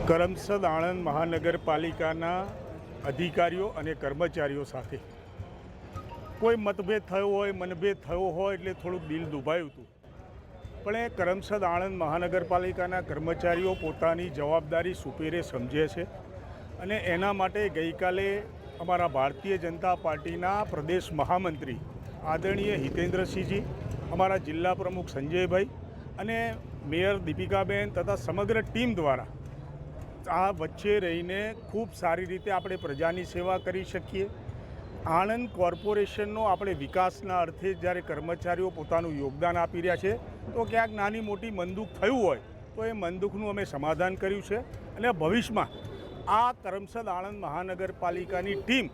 કરમસદ આણંદ મહાનગરપાલિકાના અધિકારીઓ અને કર્મચારીઓ સાથે કોઈ મતભેદ થયો હોય, મનભેદ થયો હોય એટલે થોડુંક દિલ દુભાયું હતું. પણ એ કરમસદ આણંદ મહાનગરપાલિકાના કર્મચારીઓ પોતાની જવાબદારી સુપેરે સમજે છે અને એના માટે ગઈકાલે અમારા ભારતીય જનતા પાર્ટીના પ્રદેશ મહામંત્રી આદરણીય હિતેન્દ્રસિંહજી, અમારા જિલ્લા પ્રમુખ સંજયભાઈ અને મેયર દીપિકાબેન તથા સમગ્ર ટીમ દ્વારા આ વચ્ચે રહીને ખૂબ સારી રીતે આપણે પ્રજાની સેવા કરી શકીએ. આણંદ કોર્પોરેશનનો આપણે વિકાસના અર્થે જ્યારે કર્મચારીઓ પોતાનું યોગદાન આપી રહ્યા છે તો ક્યાંક નાની મોટી મનદુખ થયું હોય તો એ મનદુખનું અમે સમાધાન કર્યું છે અને ભવિષ્યમાં આ કરમસદ આણંદ મહાનગરપાલિકાની ટીમ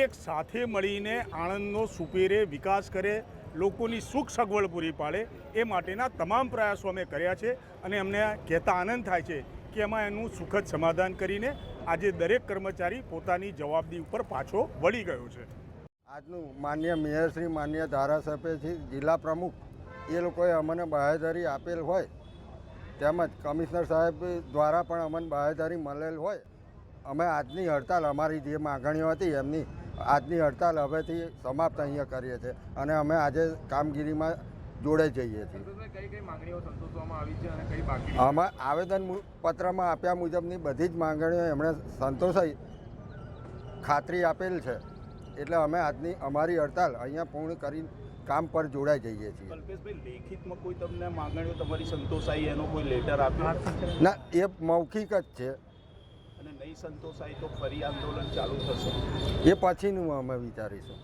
એક સાથે મળીને આણંદનો સુપેરે વિકાસ કરે, લોકોની સુખ સગવડ પૂરી પાડે એ માટેના તમામ પ્રયાસો અમે કર્યા છે અને અમને કહેતા આનંદ થાય છે કે એમાં એનું સુખદ સમાધાન કરીને આજે દરેક કર્મચારી પોતાની જવાબદારી ઉપર પાછો વળી ગયો છે. આજનું માન્ય મેયરશ્રી, માન્ય ધારાસભ્યશ્રી, જિલ્લા પ્રમુખ એ લોકોએ અમને બાહેધરી આપેલ હોય તેમજ કમિશનર સાહેબ દ્વારા પણ અમને બાહેધરી મળેલ હોય. અમે આજની હડતાલ, અમારી જે માગણીઓ હતી એમની આજની હડતાલ હવેથી સમાપ્ત અહીંયા કરીએ છીએ અને અમે આજે કામગીરીમાં જોડે જઈએ છીએ. આમાં આવેદન પત્રમાં આપ્યા મુજબની બધી જ માંગણીઓ એમણે સંતોષાઈ ખાતરી આપેલ છે એટલે અમે આજની અમારી હડતાલ અહીંયા પૂર્ણ કરી કામ પર જોડાઈ જઈએ છીએ. કલ્પેશભાઈ, લેખિતમાં કોઈ તમને માંગણીઓ તમારી સંતોષાઈ એનો કોઈ લેટર આપ્યો? ના, એ મૌખિક જ છે અને નહીં સંતોષાય તો ફરી આંદોલન ચાલુ થશે? એ પછીનું અમે વિચારીશું.